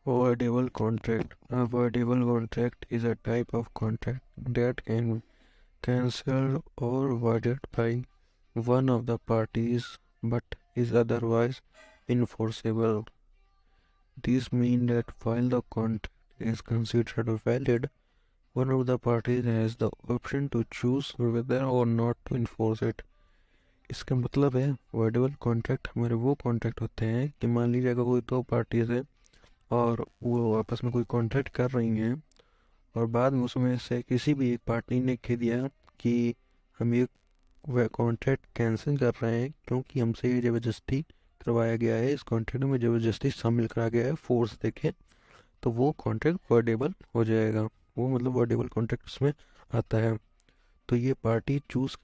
Wordable contract. A wordable contract is a type of contract that can be cancelled or voided by one of the parties but is otherwise enforceable. This means that while the contract is considered valid, one of the parties has the option to choose whether or not to enforce it. इसका मतलब है voidable contract हमारे वो contract होते हैं कि मान लीजिए अगर कोई दो पार्टीज है और वो आपस में कोई कॉन्ट्रैक्ट कर रही हैं और बाद में उसमें से किसी भी एक पार्टी ने कह दिया कि हम ये वह कॉन्ट्रैक्ट कैंसिल कर रहे हैं क्योंकि हमसे ये ज़बरदस्ती करवाया गया है, इस कॉन्ट्रैक्ट में ज़बरदस्ती शामिल करा गया है, फोर्स देके, तो वो कॉन्ट्रैक्ट वर्डेबल हो जाएगा। वो मतलब वर्डेबल कॉन्ट्रैक्ट उसमें आता है। तो ये पार्टी चूज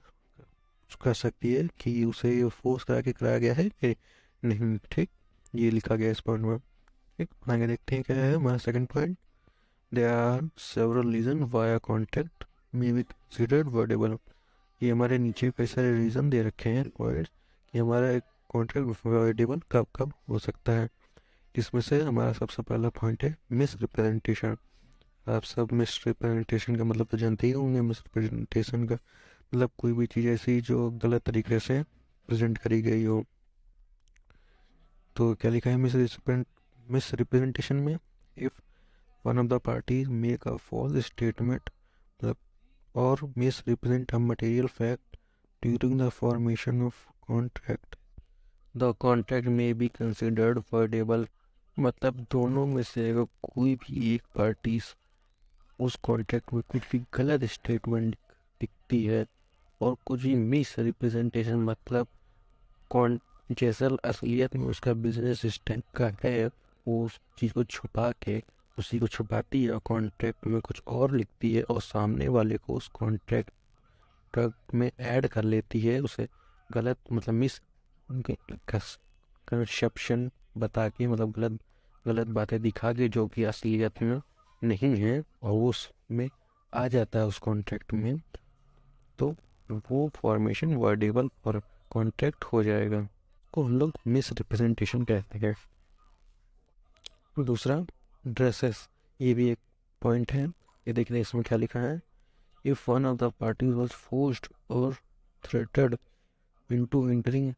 कर सकती है कि उसे फोर्स करा के कराया गया है कि नहीं। ठीक, ये लिखा गया है इस पॉइंट में। ठीक, आगे देखते हैं क्या है हमारा second point. There are several reason why a contract may be considered voidable. ये हमारे नीचे कई सारे रीज़न दे रखे हैं पॉइंट्स कि हमारा एक कॉन्ट्रैक्ट वर्डेबल कब कब हो सकता है। इसमें से हमारा सबसे पहला पॉइंट है मिस रिप्रेजेंटेशन। आप सब मिस रिप्रेजेंटेशन का मतलब तो जानते ही होंगे। मिस रिप्रेजेंटेशन का मतलब कोई भी चीज़ ऐसी जो गलत तरीके से प्रेजेंट करी गई हो। तो क्या लिखा है मिस रिप्रेजेंटेशन में? If one of the parties make a false statement मतलब or misrepresent a material fact during the formation of contract, the contract may be considered voidable। मतलब दोनों में से अगर कोई भी एक पार्टी उस कॉन्ट्रैक्ट में कुछ भी गलत स्टेटमेंट दिखती है और कुछ भी मिस रिप्रेजेंटेशन मतलब कौन जैसा असलियत में उसका बिजनेस इस टाइप का है, वो उस चीज़ को छुपा के उसी को छुपाती है और कॉन्ट्रैक्ट में कुछ और लिखती है और सामने वाले को उस कॉन्ट्रैक्ट में ऐड कर लेती है, उसे गलत मतलब मिस कंसेप्शन बता के मतलब गलत गलत बातें दिखा के जो कि असलियत में नहीं है और वो उसमें आ जाता है उस कॉन्ट्रैक्ट में, तो वो फॉर्मेशन वर्डेबल और कॉन्ट्रैक्ट हो जाएगा, को हम लोग मिस रिप्रेजेंटेशन कहते हैं। दूसरा ड्रेसेस, ये भी एक पॉइंट है। ये देखिए इसमें क्या लिखा है। If one of the parties was forced और threatened into entering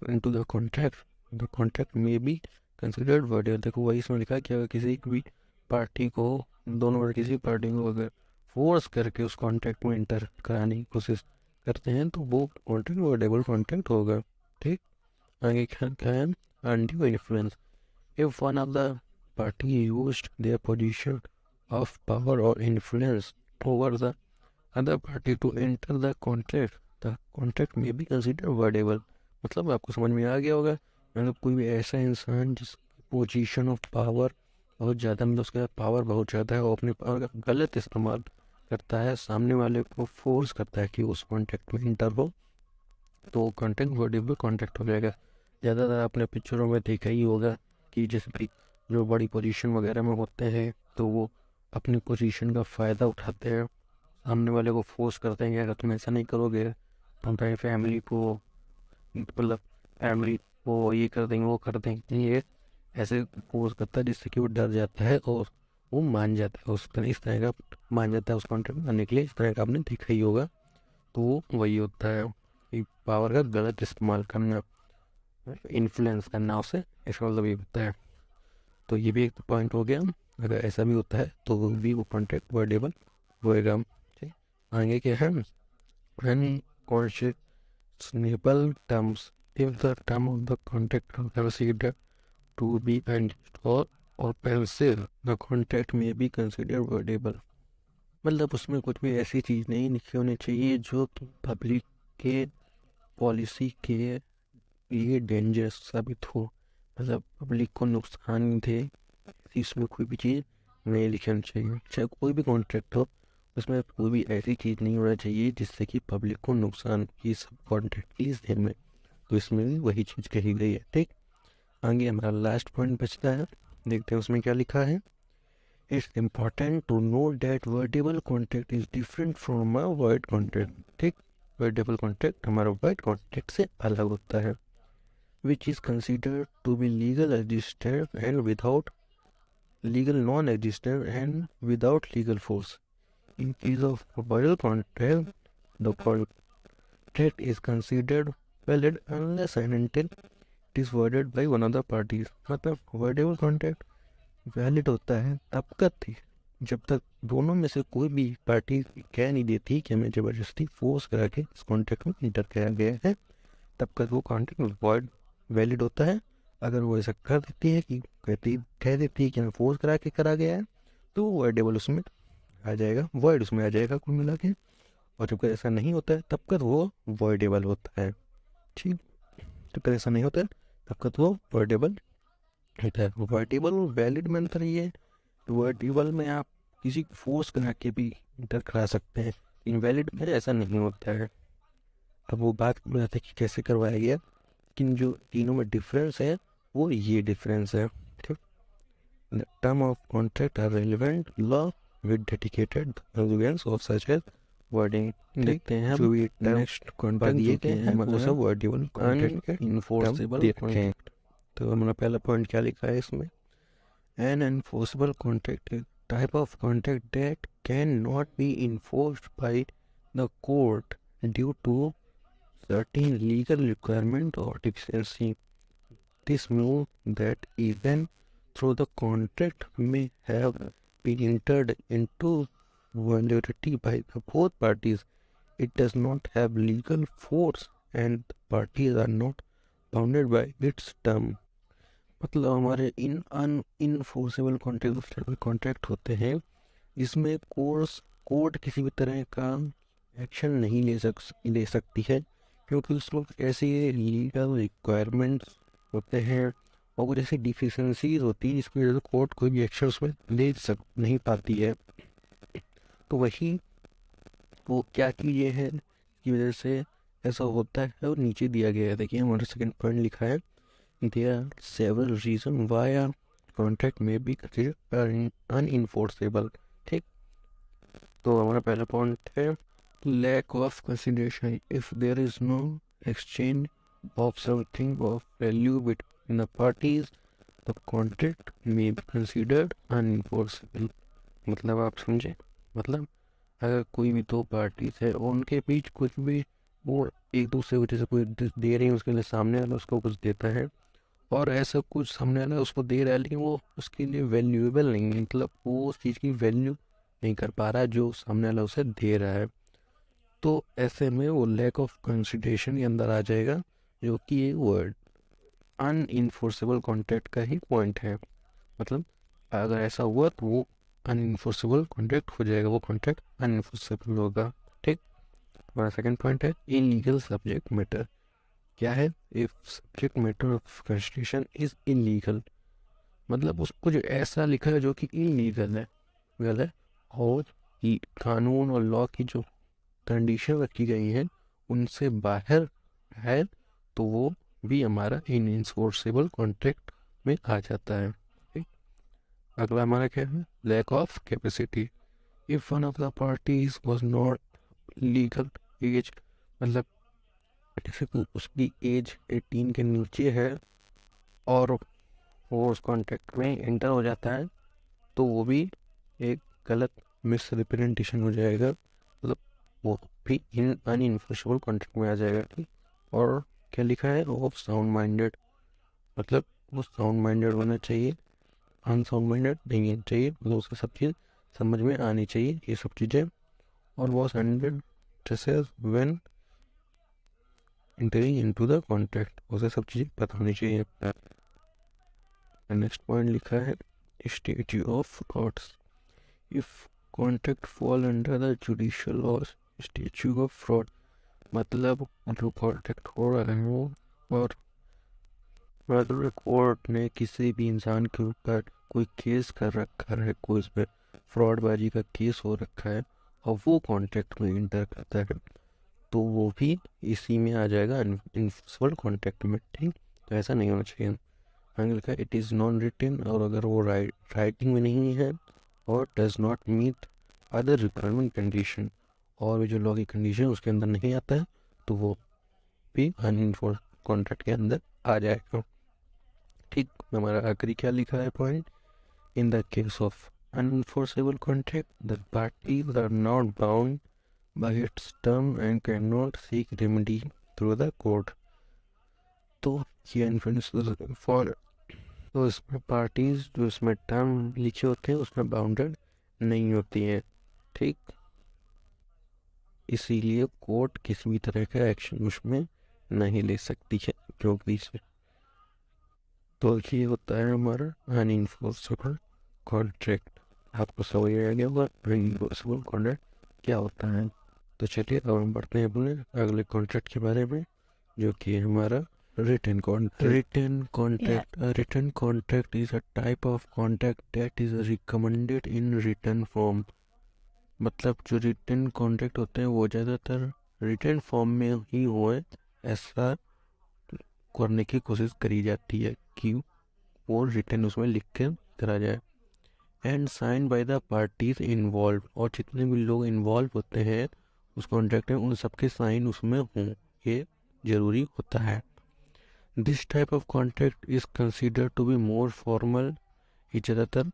into the contract में बी कंसिडर्ड वर्डेबल। देखो वही इसमें लिखा है कि अगर किसी भी पार्टी को दोनों में किसी पार्टी को अगर फोर्स करके उस कॉन्ट्रैक्ट में इंटर कराने की कोशिश करते हैं तो वो कॉन्ट्रैक्ट वर्डेबल कॉन्ट्रैक्ट होगा। ठीक, आगे क्या है undue influence. If one of the party used their position of power or influence over the other party to enter the contract may be considered voidable। मतलब आपको समझ में आ गया होगा। मतलब कोई भी ऐसा इंसान जिस पोजीशन ऑफ पावर बहुत ज़्यादा मतलब उसका पावर बहुत ज़्यादा है और अपने पावर का गलत इस्तेमाल करता है, सामने वाले को फोर्स करता है कि उस कॉन्ट्रैक्ट में इंटर हो, तो कॉन्ट्रैक्ट वर्डेबल कॉन्ट्रैक्ट हो जाएगा। ज़्यादातर आपने पिक्चरों में देखा ही होगा कि जैसे भी जो बड़ी पोजीशन वगैरह में होते हैं तो वो अपनी पोजीशन का फ़ायदा उठाते हैं, सामने वाले को फोर्स करते हैं कि अगर तुम ऐसा नहीं करोगे तो हम तुम्हारी फैमिली को मतलब फैमिली को ये कर देंगे वो कर देंगे। ये ऐसे फोर्स करता है जिससे कि वो डर जाता है और वो मान जाता है उस तरह, इस तरह का मान जाता है उस कॉन्ट्रैक्ट करने के लिए। इस तरह का आपने देखा ही होगा। तो वही होता है कि पावर का गलत इस्तेमाल करना, इन्फ्लुएंस करना उसे, इसका मतलब ये होता है। तो ये भी एक पॉइंट हो गया। अगर ऐसा भी होता है तो भी वो कॉन्ट्रैक्ट वर्डेबल होएगा। ठीक, आगे क्या है unconscionable terms। if the term of the contract are considered to be unjust or offensive the contract may be considered wordeable। मतलब उसमें कुछ भी ऐसी चीज़ नहीं लिखी होनी चाहिए जो कि पब्लिक के पॉलिसी के ये डेंजरस साबित हो, मतलब पब्लिक को नुकसान दे। इसमें कोई भी चीज़ नहीं लिखनी चाहिए, चाहे कोई भी कॉन्ट्रैक्ट हो उसमें कोई भी ऐसी चीज़ नहीं होना चाहिए जिससे कि पब्लिक को नुकसान की सब कॉन्ट्रैक्ट की इस में। तो इसमें भी वही चीज़ कही गई है। ठीक, आगे हमारा लास्ट पॉइंट बचता है, देखते हैं उसमें क्या लिखा है। It's important to know that voidable contract is different from a void contract. ठीक, वर्डेबल कॉन्ट्रैक्ट हमारा वाइड कॉन्ट्रैक्ट से अलग होता है, which is considered to be legal registered and without legal non-existent and without legal force. In case of verbal contract, the contract is considered valid unless and until it is worded by one of the parties. मतलब voidable contract valid होता है तब तक थी जब तक दोनों में से कोई भी पार्टी कह नहीं देती कि हमें ज़बरदस्ती फोर्स करा के इस कॉन्ट्रैक्ट में इंटर किया गया है, तब तक वो कॉन्ट्रैक्ट वैलिड होता है। अगर वो ऐसा कर देती है कि कह देती है कि हमें फोर्स करा के करा गया है, तो वो वर्डेबल उसमें आ जाएगा, वर्ड उसमें आ जाएगा कुल मिला के। और जब ऐसा नहीं होता है तब तक वो वर्डेबल होता है। ठीक, जब ऐसा नहीं होता है तब तक वो वर्डेबल होता है। वर्डेबल और वैलिड में अंतर ये है, वर्डेबल में आप किसी को फोर्स करा के भी इंटर करा सकते हैं, इनवैलिड में ऐसा नहीं होता है। अब वो बात बताते हैं कि कैसे करवाया गया, लेकिन जो तीनों में डिफरेंस है वो ये डिफरेंस है। ठीक, the term of contract are relevant law with dedicated consequence of such as voiding. देखते हैं जो भी नेक्स्ट कॉन्ट्रैक्ट दिए गए हैं वो सब वर्डेबल कॉन्ट्रैक्ट के इनफोर्सेबल कॉन्ट्रैक्ट। तो हमारा पहला पॉइंट क्या लिखा है इसमें, an enforceable contract type of contract that can not be enforced by the court due to certain legal requirement or deficiency. This means that even though the contract may have been entered into validity by the both parties, it does not have legal force and the parties are not bounded by its term. मतलब हमारे अनइनफोर्सेबल contract होते हैं जिसमें court किसी भी तरह का action नहीं ले सकती है, क्योंकि उसमें ऐसे लीगल रिक्वायरमेंट्स होते हैं और कुछ ऐसी डिफिशेंसीज होती है जिसकी वजह से कोर्ट कोई भी एक्शन उसमें नहीं पाती है। तो वही वो क्या चीज़ें हैं की वजह से ऐसा होता है और नीचे दिया गया है। देखिए हमारा सेकंड पॉइंट लिखा है, there are several reason why a contract में बी कंसीडर्ड अनइनफोर्सेबल। ठीक, तो हमारा पहला पॉइंट है lack of consideration. If there is no exchange of something of value between the parties, the contract may be considered unenforceable. मतलब आप समझे, मतलब अगर कोई भी दो पार्टीज है और उनके बीच कुछ भी वो एक दूसरे को जैसे कोई दे रही है, उसके लिए सामने वाला उसको कुछ देता है और ऐसा कुछ सामने वाला उसको दे रहा है लेकिन वो उसके लिए वैल्यूएबल नहीं है, मतलब वो उस चीज़ की वैल्यू नहीं कर पा रहा है जो सामने वाला उसे दे रहा है, तो ऐसे में वो लैक ऑफ कंसिडरेशन के अंदर आ जाएगा, जो कि एक वर्ड अनइनफोर्सेबल कॉन्ट्रैक्ट का ही पॉइंट है। मतलब अगर ऐसा हुआ तो वो अनइनफोर्सेबल कॉन्ट्रैक्ट हो जाएगा, वो कॉन्ट्रैक्ट अनइनफोर्सेबल होगा। ठीक, हमारा सेकंड पॉइंट है इलीगल सब्जेक्ट मैटर। क्या है, if subject matter of constitution is illegal, मतलब उसको जो ऐसा लिखा है जो कि इलीगल है, गलत, और कानून और लॉ की जो कंडीशन रखी गई है उनसे बाहर है, तो वो भी हमारा इनइंफोर्सेबल कॉन्ट्रैक्ट में आ जाता है। ठीक, अगला हमारा क्या है, lack of capacity. If one of the parties was not legal age, मतलब जैसे उसकी एज 18 के नीचे है और वो उस कॉन्ट्रैक्ट में एंटर हो जाता है, तो वो भी एक गलत मिस रिप्रेजेंटेशन हो जाएगा, मतलब वो भी अनइनफोर्सेबल कॉन्ट्रैक्ट में आ जाएगा। ठीक, और क्या लिखा है, ऑफ साउंड माइंडेड, मतलब वो साउंड माइंडेड होना चाहिए, अनसाउंड माइंडेड नहीं होना चाहिए, मतलब उसको सब चीज़ समझ में आनी चाहिए ये सब चीज़ें। और वॉज हंड्रेड जैसे when entering into the contract, उसे सब चीज़ें पता होनी चाहिए। नेक्स्ट पॉइंट लिखा है statute of frauds. If contract fall under the judicial laws statute of fraud, मतलब जो कॉन्ट्रैक्ट हो रहा है वो और अगर कोर्ट ने किसी भी इंसान के ऊपर कोई केस कर रखा है, कोई उस पर फ्रॉडबाजी का केस हो रखा है और वो कॉन्ट्रैक्ट में इंटर करता है, तो वो भी इसी में आ जाएगा इनफोर्सेबल कॉन्ट्रैक्ट में। ठीक, तो ऐसा नहीं होना चाहिए। आगे लिखा है इट इज़ नॉन रिटन, और अगर वो राइटिंग में नहीं है और does not meet other requirement condition, और जो लॉ की कंडीशन उसके अंदर नहीं आता है, तो वो भी अनइनफोर्स कॉन्ट्रैक्ट के अंदर आ जाएगा। ठीक, हमारा आखिरी क्या लिखा है point, In the case of unenforceable contract, the parties are not bound by its term and cannot seek remedy through the court. तो ये अनफॉर फॉर तो इसमें पार्टीज जो इसमें टर्म लिखे होते हैं उसमें बाउंडेड नहीं होती हैं, ठीक। इसीलिए कोर्ट किसी भी तरह का एक्शन उसमें नहीं ले सकती है क्योंकि तो ये होता है हमारा अनइन्फोर्सेबल कॉन्ट्रैक्ट। आपको समझ आ गया होगा अनइन्फोर्सेबल कॉन्ट्रैक्ट क्या होता है। तो चलिए अब हम बढ़ते हैं अपने अगले कॉन्ट्रैक्ट के बारे में, जो कि हमारा written contract. Written contract is a type of contract that is recommended in written form. मतलब जो written contract होते हैं वो ज़्यादातर written form में ही हो, ऐसा करने की कोशिश करी जाती है कि वो written उसमें लिख के करा जाए। And sign by the parties involve, और जितने भी लोग इन्वॉल्व होते हैं उस कॉन्ट्रैक्ट में उन सबके साइन उसमें हों, ये ज़रूरी होता है। This type of contract is consider to be more formal, ये ज़्यादातर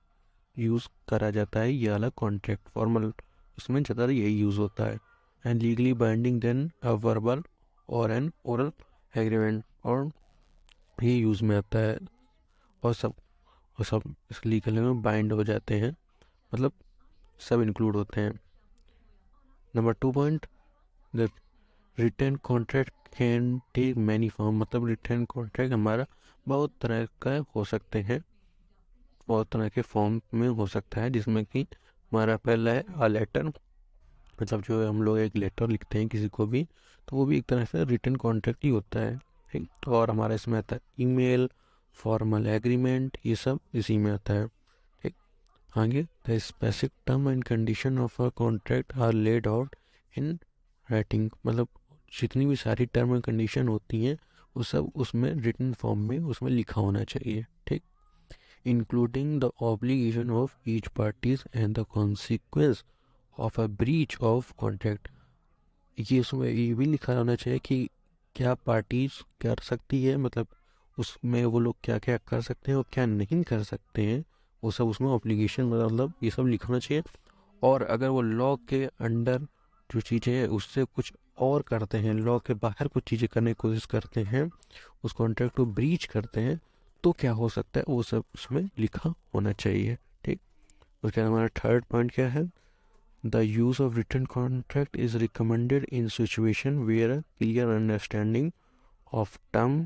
यूज़ करा जाता है ये वाला कॉन्ट्रैक्ट, फॉर्मल उसमें ज़्यादातर यही यूज़ होता है। And legally binding then a verbal or an oral agreement, और ये यूज़ में आता है और सब इस लीगल में बाइंड हो जाते हैं, मतलब सब इंक्लूड होते हैं। Number 2 point, the written contract can take many form, मतलब रिटर्न कॉन्ट्रैक्ट हमारा बहुत तरह का हो सकते हैं, बहुत तरह के फॉर्म में हो सकता है, जिसमें कि हमारा पहला है अ लेटर, मतलब जो हम लोग एक लेटर लिखते हैं किसी को भी, तो वो भी एक तरह से रिटर्न कॉन्ट्रैक्ट ही होता है, ठीक। और हमारा इसमें आता है ईमेल, फॉर्मल एग्रीमेंट, ये सब इसी में आता है, ठीक। आगे, the specific term and condition of a contract are laid out in writing, मतलब जितनी भी सारी टर्म एंड कंडीशन होती हैं वो सब उसमें रिटन फॉर्म में उसमें लिखा होना चाहिए, ठीक। Including the obligation of each parties and the consequence of a breach of contract, ये उसमें ये भी लिखा होना चाहिए कि क्या पार्टीज कर सकती है, मतलब उसमें वो लोग क्या क्या कर सकते हैं और क्या नहीं कर सकते हैं, वो सब उसमें ऑब्लिगेशन मतलब ये सब लिखा होना चाहिए। और अगर वो लॉ के अंडर जो चीज़ें हैं उससे कुछ और करते हैं, लॉ के बाहर कुछ चीज़ें करने की कोशिश करते हैं, उस कॉन्ट्रैक्ट को ब्रीच करते हैं, तो क्या हो सकता है वो सब उसमें लिखा होना चाहिए, ठीक। उसके बाद हमारा थर्ड पॉइंट क्या है, the use of written contract is recommended in situation where a clear understanding of term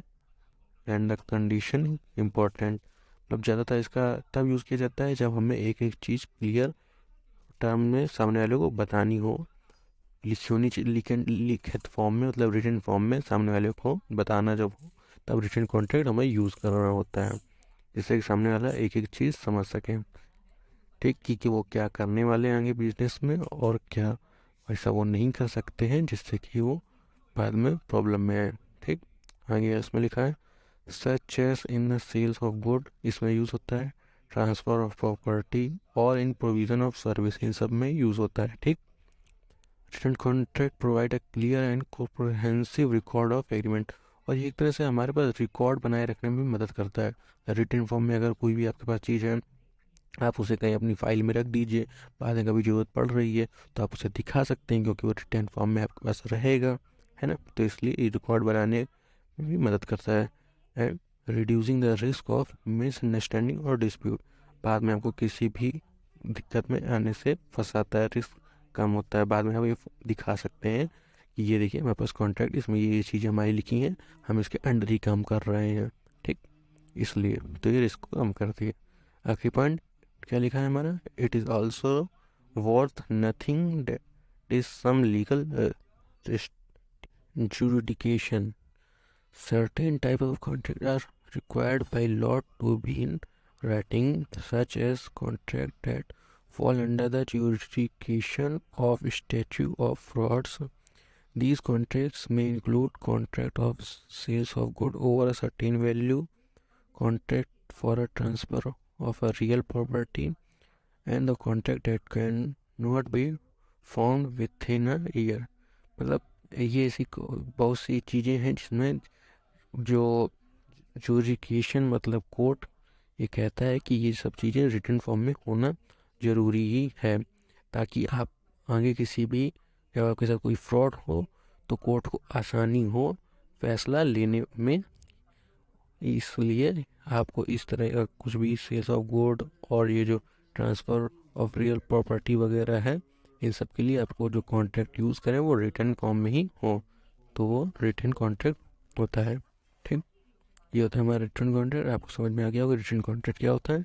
and the condition important, मतलब ज़्यादातर इसका तब यूज़ किया जाता है जब हमें एक एक चीज़ क्लियर टर्म में सामने वाले को बतानी हो, लिखित फॉर्म में, मतलब रिटन फॉर्म में सामने वाले को बताना जब हो, तब रिटन कॉन्ट्रैक्ट हमें यूज़ करना होता है, जिससे कि सामने वाला एक एक चीज़ समझ सके, ठीक, कि वो क्या करने वाले हैं आगे बिजनेस में और क्या ऐसा वो नहीं कर सकते हैं जिससे कि वो बाद में प्रॉब्लम में आए, ठीक। आगे इसमें लिखा है such as in the sales of good, इसमें यूज़ होता है transfer of property or in provision of service, इन सब में यूज़ होता है, ठीक। Written contract provide a clear and comprehensive record of agreement, और ये एक तरह से हमारे पास रिकॉर्ड बनाए रखने में मदद करता है। रिटन फॉर्म में अगर कोई भी आपके पास चीज़ है, आप उसे कहीं अपनी फाइल में रख दीजिए, बाद में कभी ज़रूरत पड़ रही है तो आप उसे दिखा सकते हैं क्योंकि वो रिटन फॉर्म में आपके पास रहेगा, है ना। तो इसलिए ये रिकॉर्ड बनाने में भी मदद करता है। And reducing the risk of misunderstanding और डिस्प्यूट, बाद में आपको किसी भी दिक्कत में आने से फंसाता है, रिस्क कम होता है, बाद में हम ये दिखा सकते हैं कि ये देखिए हमारे पास कॉन्ट्रैक्ट, इसमें ये चीज़ें हमारी लिखी हैं, हम इसके अंडर ही काम कर रहे हैं, ठीक। इसलिए तो ये रिस्क को कम करती है। आखिरी पॉइंट क्या लिखा है हमारा, it is also worth nothing that is some legal jurisdiction. Certain type of contract are required by law to be in writing, such as contract that fall under the jurisdiction of statute of frauds. These contracts may include contract of sales of good over a certain value, contract for a transfer of a real property, and the contract that can not be found within a year. मतलब ये ऐसी बहुत सी चीज़ें हैं जिसमें जो jurisdiction मतलब court ये कहता है कि ये सब चीज़ें रिटन फॉर्म में होना ज़रूरी ही है, ताकि आप आगे किसी भी जब आपके साथ कोई फ्रॉड हो तो कोर्ट को आसानी हो फैसला लेने में। इसलिए आपको इस तरह का कुछ भी सेल्स ऑफ गुड और ये जो ट्रांसफ़र ऑफ रियल प्रॉपर्टी वगैरह है, इन सब के लिए आपको जो कॉन्ट्रैक्ट यूज़ करें वो रिटन फॉर्म में ही हो, तो वो रिटन कॉन्ट्रैक्ट होता है। ठीक, ये होता है हमारा रिटन कॉन्ट्रैक्ट। आपको समझ में आ गया होगा रिटन कॉन्ट्रैक्ट क्या होता है।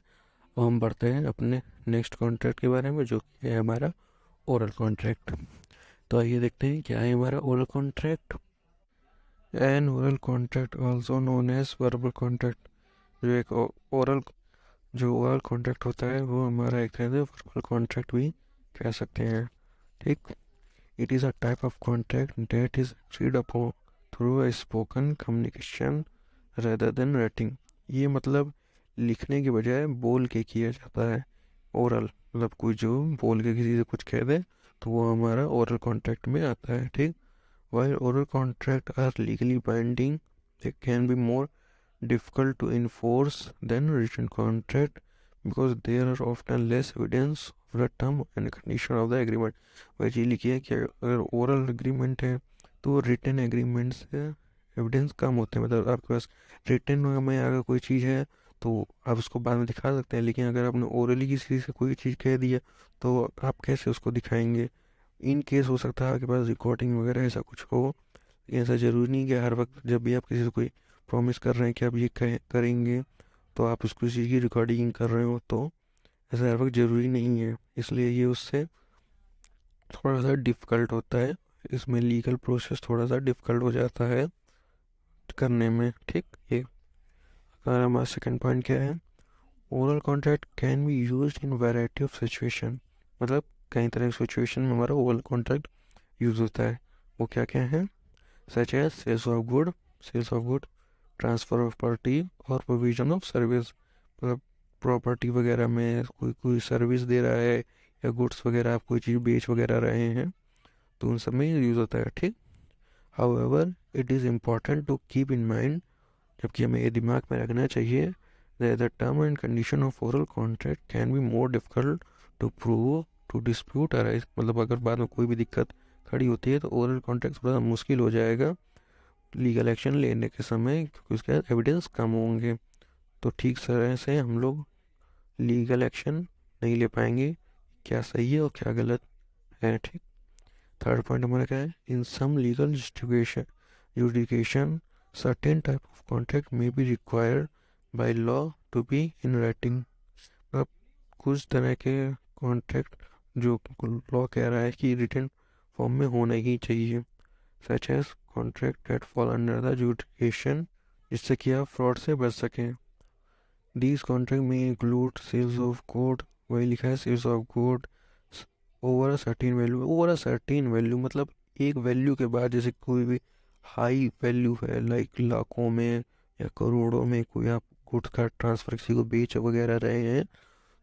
अब हम बढ़ते हैं अपने नेक्स्ट कॉन्ट्रैक्ट के बारे में, जो कि है हमारा ओरल कॉन्ट्रैक्ट। तो आइए देखते हैं क्या है हमारा oral contract. An oral contract also known as verbal contract. जो एक ओरल जो ओरल कॉन्ट्रैक्ट होता है वो हमारा एक तरह से वर्बल कॉन्ट्रैक्ट भी कह सकते हैं। ठीक, it is a type of contract that is agreed upon through a spoken communication rather than writing. ये मतलब लिखने के बजाय बोल के किया जाता है। ओरल मतलब कोई जो बोल के किसी से कुछ कह दे तो वो हमारा ओरल कॉन्ट्रैक्ट में आता है। ठीक, while oral contracts are legally binding, they can be more difficult to enforce than written contract because there are often less evidence of the term and condition of the agreement। वह चीज़ लिखी है कि अगर oral agreement है तो written agreement से evidence कम होते हैं। मतलब आपके पास रिटन में अगर कोई चीज़ है तो आप उसको बाद में दिखा सकते हैं, लेकिन अगर आपने ओरली किसी से कोई चीज़ कह दी है तो आप कैसे उसको दिखाएंगे। इन केस हो सकता है आपके पास रिकॉर्डिंग वगैरह ऐसा कुछ हो, लेकिन ऐसा ज़रूरी नहीं कि हर वक्त जब भी आप किसी से कोई प्रॉमिस कर रहे हैं कि आप ये करेंगे तो आप उसको चीज़ की रिकॉर्डिंग कर रहे हो, तो ऐसा हर वक्त ज़रूरी नहीं है। इसलिए ये उससे थोड़ा सा डिफ़िकल्ट होता है, इसमें लीगल प्रोसेस थोड़ा सा डिफ़िकल्ट हो जाता है करने में। ठीक, ये अगर हमारा सेकंड पॉइंट क्या है, oral contract can be use in variety of situation. मतलब कई तरह की सिचुएशन में हमारा ओरल कॉन्ट्रैक्ट यूज़ होता है। वो क्या क्या है, such as sales of good, transfer of property or provision of service. मतलब प्रॉपर्टी वगैरह में कोई कोई सर्विस दे रहा है या गुड्स वगैरह आप कोई चीज़ बेच वगैरह रहे हैं तो उन सब में यूज़ होता है। ठीक, however it is important to keep in mind, जबकि हमें ये दिमाग में रखना चाहिए, that the term and condition of oral contract can be more difficult to prove to dispute arise। मतलब अगर बाद में कोई भी दिक्कत खड़ी होती है तो ओरल कॉन्ट्रैक्ट थोड़ा मुश्किल हो जाएगा लीगल एक्शन लेने के समय, क्योंकि उसके एविडेंस कम होंगे। तो ठीक तरह से हम लोग लीगल एक्शन नहीं ले पाएंगे क्या सही है और क्या गलत है। ठीक, थर्ड पॉइंट हमारा क्या है, in some legal judication certain type of contract may be required by law to be in writing। अब कुछ तरह के कॉन्ट्रैक्ट जो लॉ कह रहा है कि रिटन फॉर्म में होना ही चाहिए, such as contract that fall under the judication, जिससे कि आप फ्रॉड से बच सकें। दीज कॉन्ट्रैक्ट में इंक्लूड सेल्स ऑफ गुड, वही लिखा है sales of good over a certain value. Over a certain value मतलब एक वैल्यू के बाद, जैसे कोई भी हाई वैल्यू है लाइक लाखों में या करोड़ों में कोई आप गुड्स का ट्रांसफ़र किसी को बेच वगैरह रहे हैं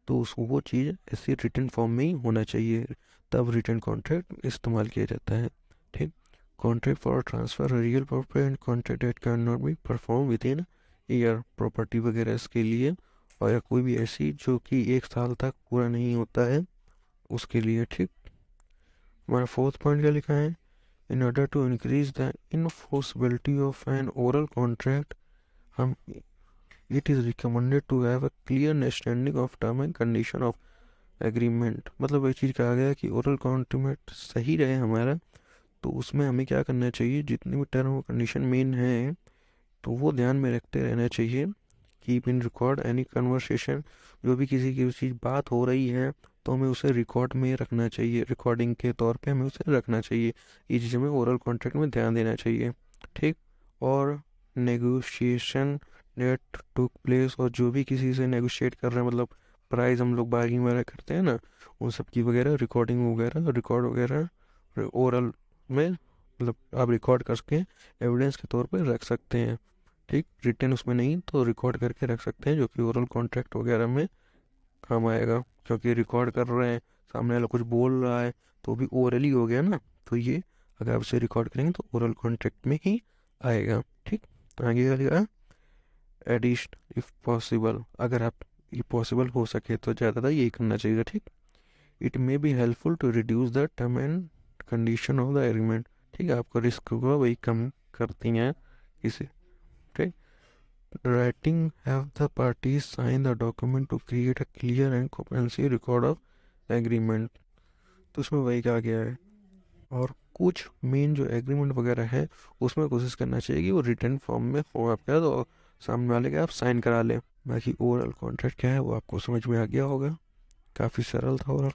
तो उस वो चीज़ ऐसे रिटन फॉर्म में ही होना चाहिए, तब रिटन कॉन्ट्रैक्ट इस्तेमाल किया जाता है। ठीक, contract for transfer real property and contract that can not be perform with in year, property वगैरह इसके लिए, और या कोई भी ऐसी जो कि 1 साल तक पूरा नहीं होता है उसके लिए। ठीक, हमारा फोर्थ पॉइंट क्या लिखा है, in order to increase the enforceability of an oral contract hmm it is recommended to have a clear understanding of term and condition of agreement. मतलब वही चीज़ कहा गया कि ओरल कॉन्ट्रैक्ट सही रहे हमारा, तो उसमें हमें क्या करना चाहिए, जितनी भी टर्म और कंडीशन मेन है तो वो ध्यान में रखते रहना चाहिए। Keep in record any conversation, जो भी किसी की चीज़ बात हो रही है तो हमें उसे रिकॉर्ड में रखना चाहिए, रिकॉर्डिंग के तौर पे हमें उसे रखना चाहिए। ये चीज़ हमें ओरल कॉन्ट्रैक्ट में ध्यान देना चाहिए। ठीक, और नेगोशिएशन डेट टुक प्लेस, और जो भी किसी से नेगोशिएट कर रहे हैं मतलब प्राइस हम लोग बार्गिंग वगैरह करते हैं ना, उन सब की वगैरह रिकॉर्डिंग वगैरह रिकॉर्ड वगैरह ओरल में मतलब आप रिकॉर्ड करके एविडेंस के तौर पर रख सकते हैं। ठीक, रिटन उसमें नहीं तो रिकॉर्ड करके रख सकते हैं, जो कि ओरल कॉन्ट्रैक्ट वगैरह में काम आएगा, क्योंकि रिकॉर्ड कर रहे हैं, सामने वाला कुछ बोल रहा है तो भी ओरली हो गया ना, तो ये अगर आप इसे रिकॉर्ड करेंगे तो ओरल कॉन्ट्रैक्ट में ही आएगा। ठीक, आगे क्या लिखा, एडिशन इफ पॉसिबल, अगर आप ये पॉसिबल हो सके तो ज़्यादा यही करना चाहिए, ठीक। It may be helpful to reduce the term and condition of the agreement, ठीक है, आपका रिस्क को वही कम करती हैं इसे, ठीक। Writing have the parties sign the document to create a clear and comprehensive record of agreement, तो उसमें वही कहा गया है। और कुछ मेन जो एग्रीमेंट वगैरह है उसमें कोशिश करना चाहिए कि वो रिटर्न फॉर्म में हो आपके, तो सामने वाले के आप साइन करा लें। बाकी ओवरऑल कॉन्ट्रैक्ट क्या है वो आपको समझ में आ गया होगा, काफ़ी सरल था ओवरऑल।